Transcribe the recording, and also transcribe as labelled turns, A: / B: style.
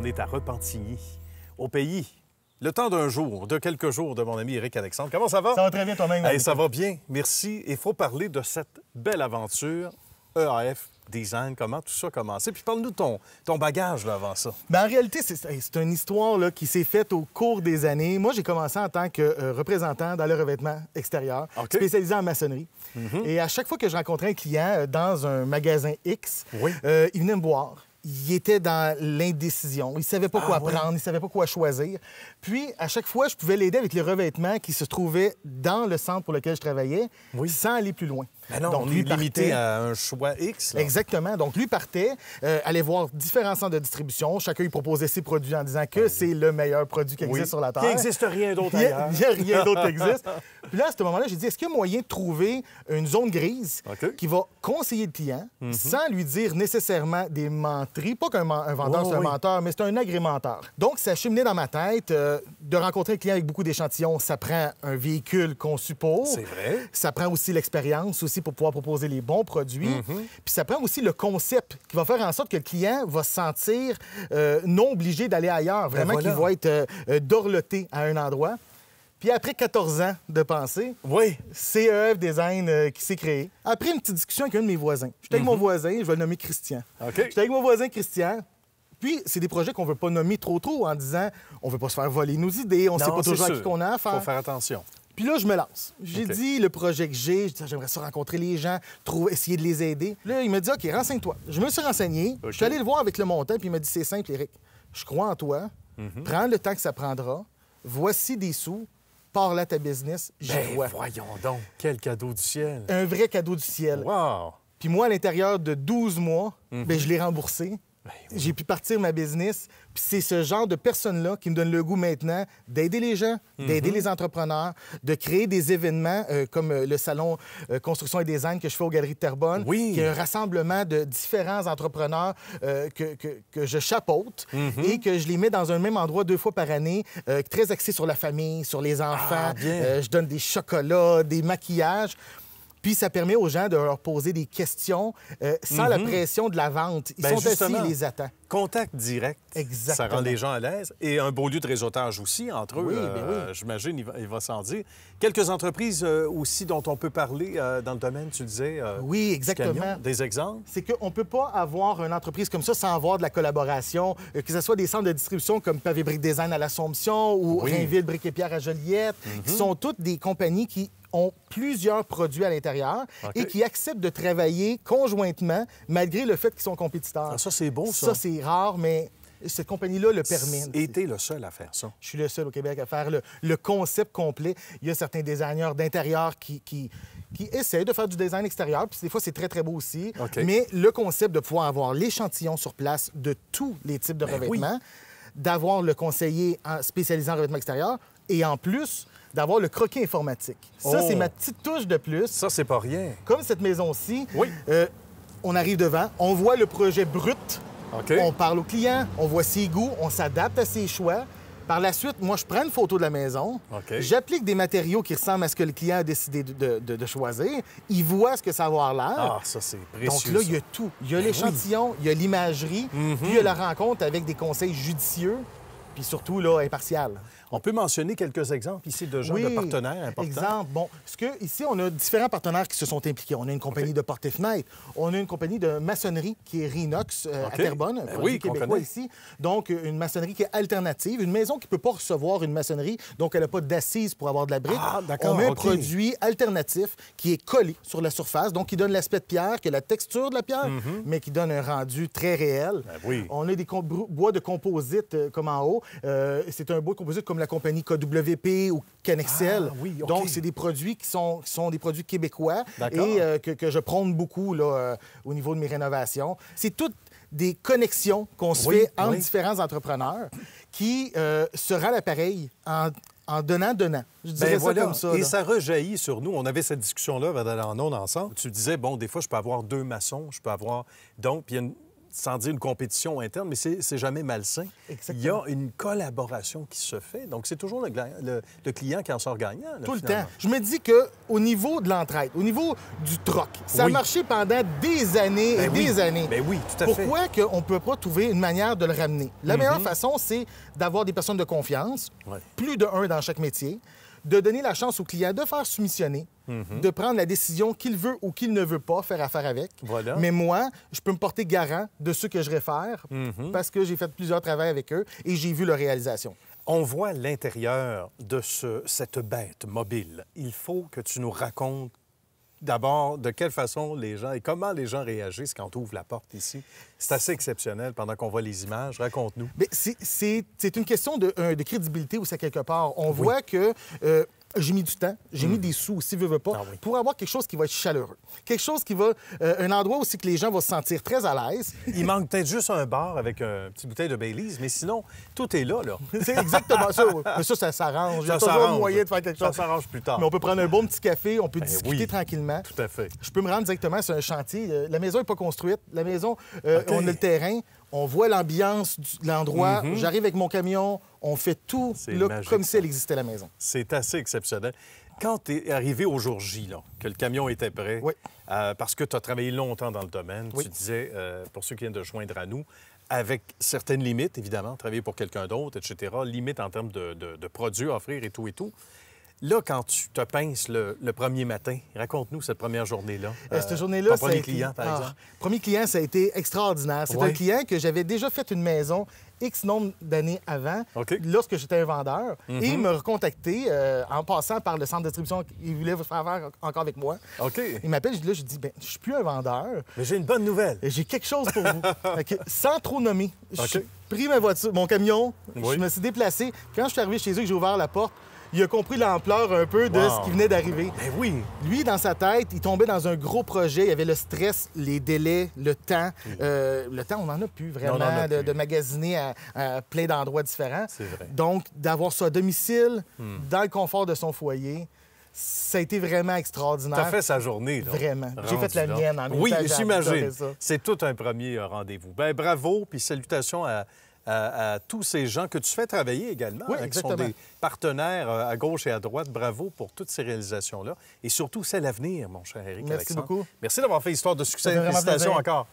A: On est à Repentigny, au pays. Le temps d'un jour, de quelques jours, de mon ami Éric Alexandre. Comment ça va?
B: Ça va très bien toi-même.
A: Hey, ça va bien, merci. Il faut parler de cette belle aventure EAF Design, comment tout ça a commencé. Puis parle-nous de ton bagage là, avant ça.
B: En réalité, c'est une histoire là, qui s'est faite au cours des années. Moi, j'ai commencé en tant que représentant dans le revêtement extérieur, spécialisé en maçonnerie. Et à chaque fois que je rencontrais un client dans un magasin X, il venait me voir. Il était dans l'indécision. Il ne savait pas quoi prendre, il ne savait pas quoi choisir. Puis, à chaque fois, je pouvais l'aider avec les revêtements qui se trouvaient dans le centre pour lequel je travaillais, sans aller plus loin.
A: Mais non, donc, lui limité à un choix X. Là.
B: Exactement. Donc, lui partait, allait voir différents centres de distribution. Chacun lui proposait ses produits en disant que c'est le meilleur produit qui existe sur la Terre.
A: Il n'existe rien d'autre ailleurs.
B: Il n'y a rien d'autre qui existe. Puis là, à ce moment-là, j'ai dit, est-ce qu'il y a moyen de trouver une zone grise qui va conseiller le client sans lui dire nécessairement des menteries? Pas qu'un vendeur, c'est un menteur, mais c'est un agrémenteur. Donc, ça cheminait dans ma tête. De rencontrer un client avec beaucoup d'échantillons, ça prend un véhicule conçu pour.
A: C'est vrai.
B: Ça prend aussi l'expérience aussi pour pouvoir proposer les bons produits. Puis ça prend aussi le concept qui va faire en sorte que le client va se sentir non obligé d'aller ailleurs, vraiment qu'il va être dorloté à un endroit. Puis après 14 ans de pensée, c'est EAF Design qui s'est créé. Après une petite discussion avec un de mes voisins. J'étais avec mon voisin, je vais le nommer Christian. J'étais avec mon voisin Christian. Puis, c'est des projets qu'on ne veut pas nommer trop en disant on ne veut pas se faire voler nos idées, on ne sait pas toujours à qui qu'on a affaire.
A: Il faut faire attention.
B: Puis là, je me lance. J'ai dit le projet que j'ai, j'aimerais ça rencontrer les gens, essayer de les aider. Là, il m'a dit OK, renseigne-toi. Je me suis renseigné, je suis allé le voir avec le montant, puis il m'a dit c'est simple, Éric. Je crois en toi, prends le temps que ça prendra, voici des sous, pars là ta business, j'y vois.
A: Voyons donc, quel cadeau du ciel.
B: Un vrai cadeau du ciel.
A: Wow!
B: Puis moi, à l'intérieur de 12 mois, je l'ai remboursé. J'ai pu partir ma business. Puis c'est ce genre de personnes-là qui me donne le goût maintenant d'aider les gens, d'aider les entrepreneurs, de créer des événements comme le salon Construction et Design que je fais aux Galeries de Terrebonne, qui est un rassemblement de différents entrepreneurs que je chapeaute et que je les mets dans un même endroit 2 fois par année, très axé sur la famille, sur les enfants. Je donne des chocolats, des maquillages. Puis ça permet aux gens de leur poser des questions sans la pression de la vente. Ils sont assis, ils les attendent.
A: Contact direct.
B: Exactement.
A: Ça rend les gens à l'aise. Et un beau lieu de réseautage aussi, entre eux. J'imagine, il va s'en dire. Quelques entreprises aussi dont on peut parler dans le domaine, tu disais.
B: Oui, exactement.
A: Camion. Des exemples? C'est
B: qu'on ne peut pas avoir une entreprise comme ça sans avoir de la collaboration, que ce soit des centres de distribution comme Pavé Brick Design à l'Assomption ou Rainville Brick et Pierre à Joliette, qui sont toutes des compagnies qui ont plusieurs produits à l'intérieur et qui acceptent de travailler conjointement malgré le fait qu'ils sont compétiteurs.
A: Ah, ça, c'est beau, ça.
B: Ça, c'est rare, mais cette compagnie-là le permet.
A: Et t'es le seul à faire ça.
B: Je suis le seul au Québec à faire le concept complet. Il y a certains designers d'intérieur qui essaient de faire du design extérieur, puis des fois, c'est très, très beau aussi. Mais le concept de pouvoir avoir l'échantillon sur place de tous les types de revêtements, d'avoir le conseiller spécialisé en revêtement extérieur et en plus d'avoir le croquis informatique. Ça, c'est ma petite touche de plus.
A: Ça, c'est pas rien.
B: Comme cette maison-ci, on arrive devant, on voit le projet brut, on parle au client, on voit ses goûts, on s'adapte à ses choix. Par la suite, moi, je prends une photo de la maison, j'applique des matériaux qui ressemblent à ce que le client a décidé de choisir, il voit ce que ça va avoir l'air.
A: Ah, ça, c'est précieux.
B: Donc là, il y a tout. Il y a l'échantillon, il y a l'imagerie, puis il y a la rencontre avec des conseils judicieux, puis surtout, là, impartial.
A: On peut mentionner quelques exemples ici de gens, de partenaires importants.
B: Exemple. Bon, ici, on a différents partenaires qui se sont impliqués. On a une compagnie de portes et fenêtres. On a une compagnie de maçonnerie qui est Rinox à Terrebonne, un produit québécois ici. Donc, une maçonnerie qui est alternative. Une maison qui ne peut pas recevoir une maçonnerie, donc elle n'a pas d'assise pour avoir de la brique. Ah, d'accord. On met un produit alternatif qui est collé sur la surface, donc qui donne l'aspect de pierre, qui a la texture de la pierre, mais qui donne un rendu très réel. On a des bois de composite comme en haut. C'est un bois de composite comme la compagnie KWP ou Canexel. Donc, c'est des produits qui sont des produits québécois et que je prône beaucoup là, au niveau de mes rénovations. C'est toutes des connexions qu'on se fait entre différents entrepreneurs qui se rendent l'appareil en donnant. Je dirais ça comme ça.
A: Et
B: là.
A: ça rejaillit sur nous. On avait cette discussion-là en ondes ensemble. Tu disais, bon, des fois, je peux avoir 2 maçons, je peux avoir... Donc, puis il y a sans dire une compétition interne, mais c'est jamais malsain.
B: Exactement.
A: Il y a une collaboration qui se fait. Donc, c'est toujours le client qui en sort gagnant. Là,
B: tout le
A: finalement.
B: temps. Je me dis qu'au niveau de l'entraide, au niveau du troc, ça a marché pendant des années et des années.
A: Ben oui, tout à fait.
B: Pourquoi qu'on ne peut pas trouver une manière de le ramener? La meilleure façon, c'est d'avoir des personnes de confiance, plus de un dans chaque métier, de donner la chance au client de faire soumissionner, de prendre la décision qu'il veut ou qu'il ne veut pas faire affaire avec.
A: Voilà.
B: Mais moi, je peux me porter garant de ce que je réfère parce que j'ai fait plusieurs travaux avec eux et j'ai vu leur réalisation.
A: On voit l'intérieur de cette bête mobile. Il faut que tu nous racontes d'abord de quelle façon les gens et comment les gens réagissent quand on ouvre la porte ici. C'est assez exceptionnel pendant qu'on voit les images. Raconte-nous.
B: C'est une question de crédibilité aussi, à quelque part. On voit que j'ai mis du temps, j'ai mis des sous aussi, veux pas, pour avoir quelque chose qui va être chaleureux. Quelque chose qui va... un endroit aussi que les gens vont se sentir très à l'aise.
A: Il manque peut-être juste un bar avec une petite bouteille de Baileys, mais sinon, tout est là.
B: C'est exactement ça. Mais ça s'arrange. Il y a toujours un moyen de faire quelque chose.
A: Ça s'arrange plus tard.
B: Mais on peut prendre un bon petit café, on peut discuter tranquillement.
A: Tout à fait.
B: Je peux me rendre directement sur un chantier. La maison n'est pas construite. La maison, on a le terrain. On voit l'ambiance de l'endroit. J'arrive avec mon camion. On fait tout là, comme si elle existait, la maison.
A: C'est assez exceptionnel. Quand tu es arrivé au jour J, là, que le camion était prêt, parce que tu as travaillé longtemps dans le domaine, tu disais, pour ceux qui viennent de joindre à nous, avec certaines limites, évidemment, travailler pour quelqu'un d'autre, etc., limites en termes de produits à offrir et tout et tout. Là, quand tu te pinces le premier matin, raconte-nous cette première journée-là.
B: Cette journée-là,
A: ton premier client, par exemple.
B: Premier client, ça a été extraordinaire. C'est un client que j'avais déjà fait une maison X nombre d'années avant, lorsque j'étais un vendeur. Et il m'a recontacté en passant par le centre de distribution. Il voulait faire affaire encore avec moi. Il m'appelle, je dis, je suis plus un vendeur.
A: Mais j'ai une bonne nouvelle.
B: J'ai quelque chose pour vous. Sans trop nommer, j'ai pris ma voiture, mon camion, je me suis déplacé. Quand je suis arrivé chez eux, que j'ai ouvert la porte, il a compris l'ampleur un peu de ce qui venait d'arriver.
A: Ben oui!
B: Lui, dans sa tête, il tombait dans un gros projet. Il y avait le stress, les délais, le temps. Le temps, on n'en a plus vraiment de magasiner à plein d'endroits différents.
A: C'est vrai.
B: Donc, d'avoir ça à domicile, dans le confort de son foyer, ça a été vraiment extraordinaire.
A: Tu as fait sa journée, là.
B: Vraiment. J'ai fait la mienne en même temps.
A: Oui, j'imagine. C'est tout un premier rendez-vous. Ben bravo, puis salutations à tous ces gens que tu fais travailler également, qui sont des partenaires à gauche et à droite. Bravo pour toutes ces réalisations-là. Et surtout, c'est l'avenir, mon cher Éric.
B: Merci beaucoup.
A: Merci d'avoir fait Histoire de succès. Félicitations encore.